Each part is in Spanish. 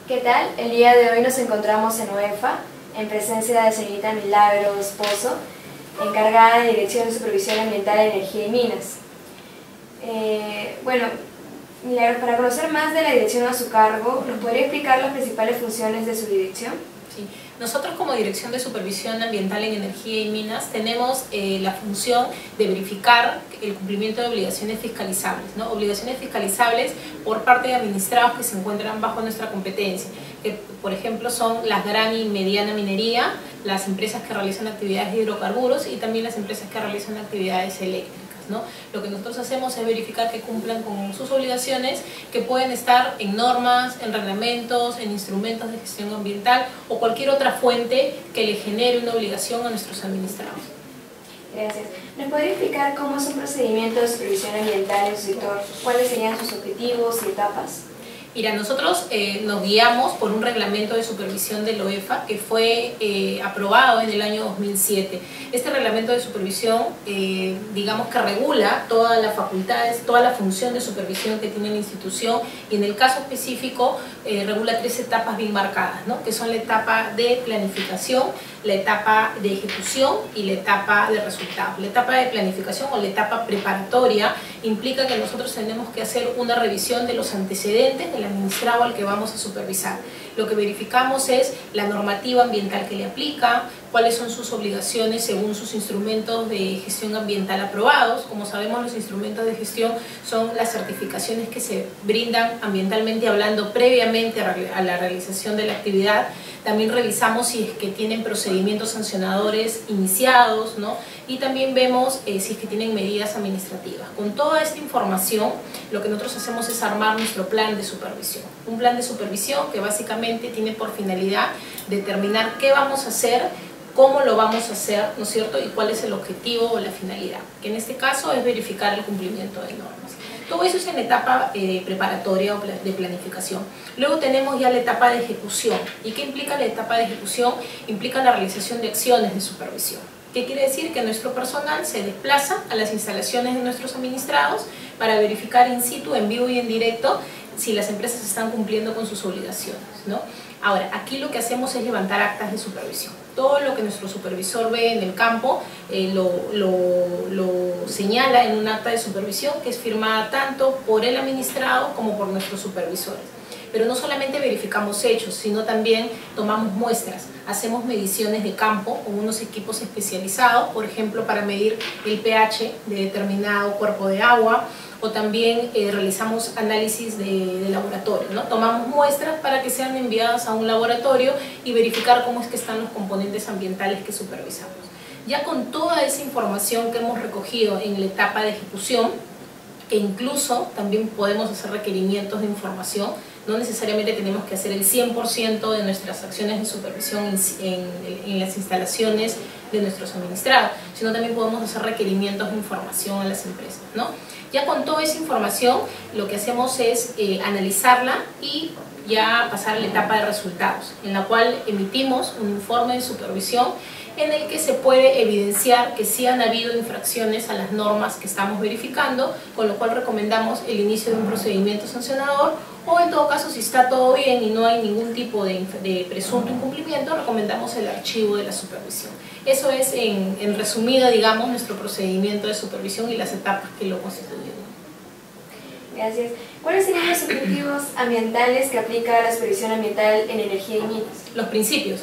¿Qué tal? El día de hoy nos encontramos en OEFA, en presencia de la señorita Milagros Pozo, encargada de Dirección de Supervisión Ambiental, Energía y Minas. Milagros, para conocer más de la dirección a su cargo, ¿nos podría explicar las principales funciones de su dirección? Sí. Nosotros como Dirección de Supervisión Ambiental en Energía y Minas tenemos la función de verificar el cumplimiento de obligaciones fiscalizables, ¿no? Obligaciones fiscalizables por parte de administrados que se encuentran bajo nuestra competencia, que por ejemplo son la gran y mediana minería, las empresas que realizan actividades de hidrocarburos y también las empresas que realizan actividades eléctricas, ¿no? Lo que nosotros hacemos es verificar que cumplan con sus obligaciones, que pueden estar en normas, en reglamentos, en instrumentos de gestión ambiental o cualquier otra fuente que le genere una obligación a nuestros administrados. Gracias. ¿Nos podría explicar cómo es un procedimiento de supervisión ambiental en su sector? ¿Cuáles serían sus objetivos y etapas? Mira, nosotros nos guiamos por un reglamento de supervisión de la OEFA que fue aprobado en el año 2007. Este reglamento de supervisión, digamos que regula todas las facultades, toda la función de supervisión que tiene la institución y en el caso específico regula 3 etapas bien marcadas, ¿no? Que son la etapa de planificación, la etapa de ejecución y la etapa de resultados. La etapa de planificación o la etapa preparatoria implica que nosotros tenemos que hacer una revisión de los antecedentes del administrado al que vamos a supervisar. Lo que verificamos es la normativa ambiental que le aplica, cuáles son sus obligaciones según sus instrumentos de gestión ambiental aprobados. Como sabemos, los instrumentos de gestión son las certificaciones que se brindan ambientalmente hablando previamente a la realización de la actividad. También revisamos si es que tienen procedimientos sancionadores iniciados, ¿no? Y también vemos si es que tienen medidas administrativas. Con toda esta información, lo que nosotros hacemos es armar nuestro plan de supervisión. Un plan de supervisión que básicamente tiene por finalidad determinar qué vamos a hacer, cómo lo vamos a hacer, ¿no es cierto? Y cuál es el objetivo o la finalidad, que en este caso es verificar el cumplimiento de normas. Todo eso es en la etapa preparatoria o de planificación. Luego tenemos ya la etapa de ejecución. ¿Y qué implica la etapa de ejecución? Implica la realización de acciones de supervisión. ¿Qué quiere decir? Que nuestro personal se desplaza a las instalaciones de nuestros administrados para verificar in situ, en vivo y en directo, si las empresas están cumpliendo con sus obligaciones, ¿no? Ahora, aquí lo que hacemos es levantar actas de supervisión. Todo lo que nuestro supervisor ve en el campo lo señala en un acta de supervisión que es firmada tanto por el administrado como por nuestros supervisores. Pero no solamente verificamos hechos, sino también tomamos muestras, hacemos mediciones de campo con unos equipos especializados, por ejemplo, para medir el pH de determinado cuerpo de agua, o también realizamos análisis de laboratorio, ¿no? Tomamos muestras para que sean enviadas a un laboratorio y verificar cómo es que están los componentes ambientales que supervisamos. Ya con toda esa información que hemos recogido en la etapa de ejecución, que incluso también podemos hacer requerimientos de información, no necesariamente tenemos que hacer el 100% de nuestras acciones de supervisión en las instalaciones de nuestros administrados, sino también podemos hacer requerimientos de información a las empresas, ¿no? Ya con toda esa información, lo que hacemos es analizarla y ya pasar a la etapa de resultados, en la cual emitimos un informe de supervisión en el que se puede evidenciar que sí han habido infracciones a las normas que estamos verificando, con lo cual recomendamos el inicio de un procedimiento sancionador, o en todo caso, si está todo bien y no hay ningún tipo de presunto incumplimiento, recomendamos el archivo de la supervisión. Eso es, en resumido, digamos, nuestro procedimiento de supervisión y las etapas que lo constituyen. Gracias. ¿Cuáles serían los objetivos ambientales que aplica la supervisión ambiental en energía y minas? Los principios.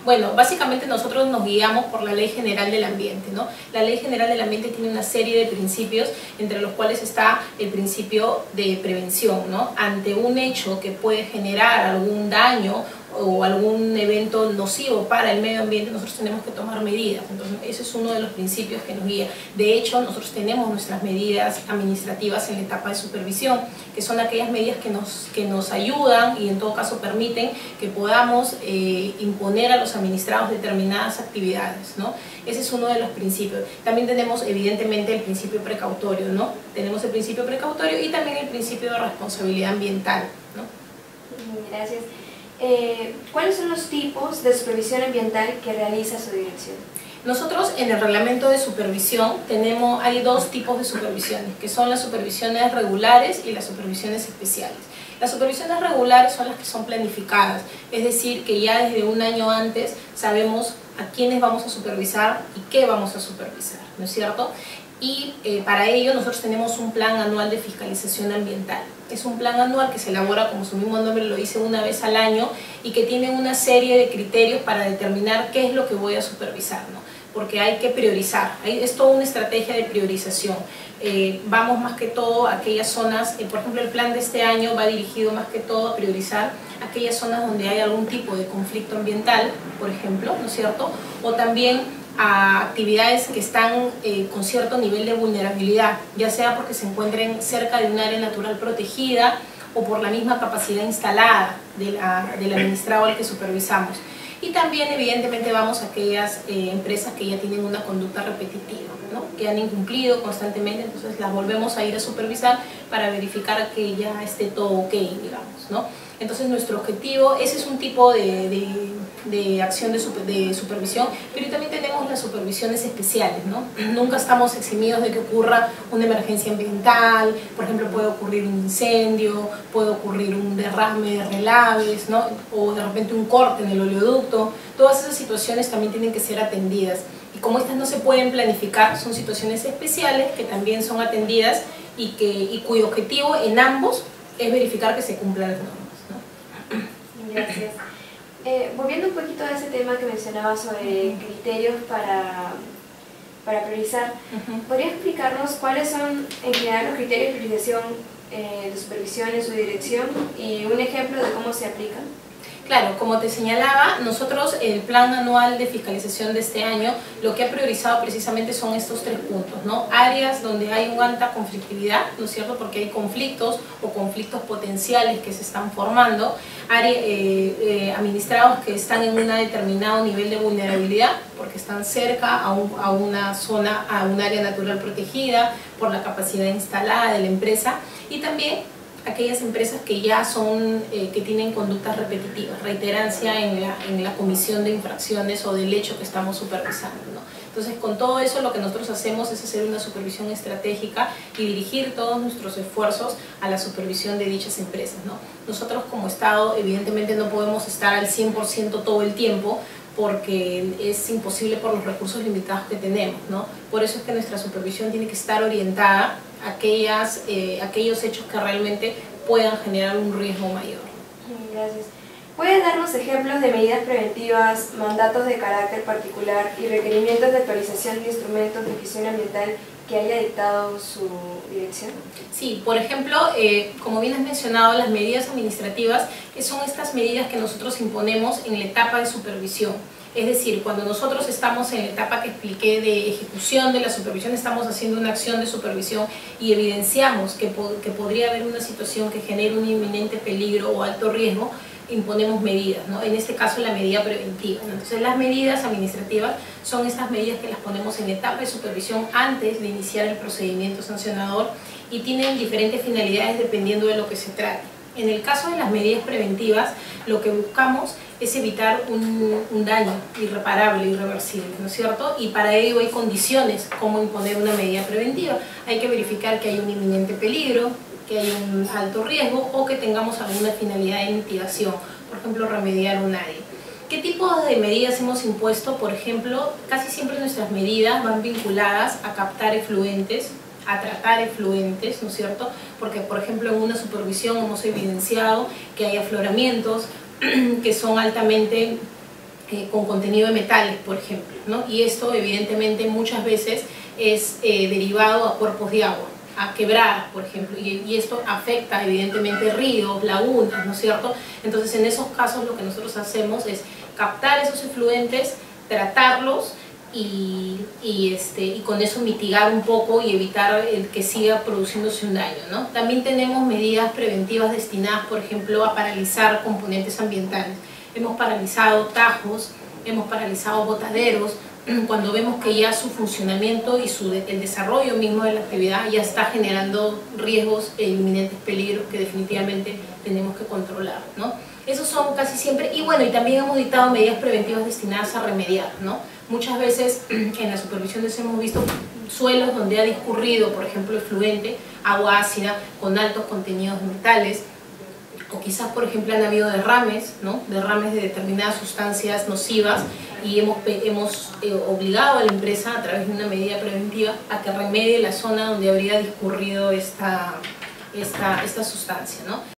Bueno, básicamente nosotros nos guiamos por la Ley General del Ambiente, ¿no? La Ley General del Ambiente tiene una serie de principios, entre los cuales está el principio de prevención, ¿no? Ante un hecho que puede generar algún daño o algún evento nocivo para el medio ambiente, nosotros tenemos que tomar medidas. Entonces, ese es uno de los principios que nos guía. De hecho, nosotros tenemos nuestras medidas administrativas en la etapa de supervisión, que son aquellas medidas que nos ayudan y en todo caso permiten que podamos imponer a los administrados determinadas actividades, ¿no? Ese es uno de los principios. También tenemos evidentemente el principio precautorio, ¿no? Tenemos el principio precautorio y también el principio de responsabilidad ambiental, ¿no? Gracias. ¿Cuáles son los tipos de supervisión ambiental que realiza su dirección? Nosotros en el reglamento de supervisión hay 2 tipos de supervisiones, que son las supervisiones regulares y las supervisiones especiales. Las supervisiones regulares son las que son planificadas, es decir, que ya desde un año antes sabemos a quiénes vamos a supervisar y qué vamos a supervisar, ¿no es cierto? Y para ello nosotros tenemos un plan anual de fiscalización ambiental. Es un plan anual que se elabora, como su mismo nombre lo dice, una vez al año y que tiene una serie de criterios para determinar qué es lo que voy a supervisar, ¿no? Porque hay que priorizar, es toda una estrategia de priorización. Vamos más que todo a aquellas zonas, por ejemplo el plan de este año va dirigido más que todo a priorizar aquellas zonas donde hay algún tipo de conflicto ambiental, por ejemplo, ¿no es cierto? O también a actividades que están con cierto nivel de vulnerabilidad, ya sea porque se encuentren cerca de un área natural protegida o por la misma capacidad instalada del administrado al que supervisamos. Y también evidentemente vamos a aquellas empresas que ya tienen una conducta repetitiva, ¿no? Que han incumplido constantemente, entonces las volvemos a ir a supervisar para verificar que ya esté todo ok, digamos, ¿no? Entonces nuestro objetivo, ese es un tipo de acción de supervisión, pero también tenemos las supervisiones especiales, ¿no? Nunca estamos eximidos de que ocurra una emergencia ambiental, por ejemplo puede ocurrir un incendio, puede ocurrir un derrame de relaves, ¿no? O de repente un corte en el oleoducto. Todas esas situaciones también tienen que ser atendidas y como estas no se pueden planificar, son situaciones especiales que también son atendidas y cuyo objetivo en ambos es verificar que se cumplan las normas. Gracias. Volviendo un poquito a ese tema que mencionaba sobre criterios para priorizar, ¿podría explicarnos cuáles son en general los criterios de priorización de supervisión en su dirección y un ejemplo de cómo se aplican? Claro, como te señalaba, nosotros el plan anual de fiscalización de este año lo que ha priorizado precisamente son estos 3 puntos, ¿no? Áreas donde hay una alta conflictividad, ¿no es cierto? Porque hay conflictos o conflictos potenciales que se están formando, administrados que están en un determinado nivel de vulnerabilidad porque están cerca a una zona, a un área natural protegida por la capacidad instalada de la empresa y también aquellas empresas que ya son, que tienen conductas repetitivas, reiterancia en la comisión de infracciones o del hecho que estamos supervisando, ¿no? Entonces con todo eso lo que nosotros hacemos es hacer una supervisión estratégica y dirigir todos nuestros esfuerzos a la supervisión de dichas empresas, ¿no? Nosotros como Estado evidentemente no podemos estar al 100% todo el tiempo porque es imposible por los recursos limitados que tenemos, ¿no? Por eso es que nuestra supervisión tiene que estar orientada a aquellos hechos que realmente puedan generar un riesgo mayor. Gracias. ¿Puede darnos ejemplos de medidas preventivas, mandatos de carácter particular y requerimientos de actualización de instrumentos de gestión ambiental que haya dictado su dirección? Sí, por ejemplo, como bien has mencionado, las medidas administrativas, que son estas medidas que nosotros imponemos en la etapa de supervisión. Es decir, cuando nosotros estamos en la etapa que expliqué de ejecución de la supervisión, estamos haciendo una acción de supervisión y evidenciamos que podría haber una situación que genere un inminente peligro o alto riesgo, imponemos medidas, ¿no? En este caso la medida preventiva, ¿no? Entonces las medidas administrativas son estas medidas que las ponemos en etapa de supervisión antes de iniciar el procedimiento sancionador y tienen diferentes finalidades dependiendo de lo que se trate. En el caso de las medidas preventivas, lo que buscamos es evitar un daño irreparable, irreversible, ¿no es cierto? Y para ello hay condiciones como imponer una medida preventiva. Hay que verificar que hay un inminente peligro, que hay un alto riesgo o que tengamos alguna finalidad de mitigación, por ejemplo, remediar un área. ¿Qué tipo de medidas hemos impuesto? Por ejemplo, casi siempre nuestras medidas van vinculadas a captar efluentes, a tratar efluentes, ¿no es cierto? Porque, por ejemplo, en una supervisión hemos evidenciado que hay afloramientos que son altamente con contenido de metales, por ejemplo, ¿no? Y esto, evidentemente, muchas veces es derivado a cuerpos de agua, a quebradas, por ejemplo, y esto afecta evidentemente ríos, lagunas, ¿no es cierto? Entonces, en esos casos lo que nosotros hacemos es captar esos efluentes, tratarlos, y con eso mitigar un poco y evitar el que siga produciéndose un daño, ¿no? También tenemos medidas preventivas destinadas, por ejemplo, a paralizar componentes ambientales. Hemos paralizado tajos, hemos paralizado botaderos, cuando vemos que ya su funcionamiento y el desarrollo mismo de la actividad ya está generando riesgos e inminentes peligros que definitivamente tenemos que controlar, ¿no? Esos son casi siempre, y bueno, y también hemos dictado medidas preventivas destinadas a remediar, ¿no? Muchas veces en las supervisiones hemos visto suelos donde ha discurrido, por ejemplo, efluente, agua ácida con altos contenidos de metales, o quizás, por ejemplo, han habido derrames, ¿no? Derrames de determinadas sustancias nocivas, y hemos obligado a la empresa, a través de una medida preventiva, a que remedie la zona donde habría discurrido esta sustancia, ¿no?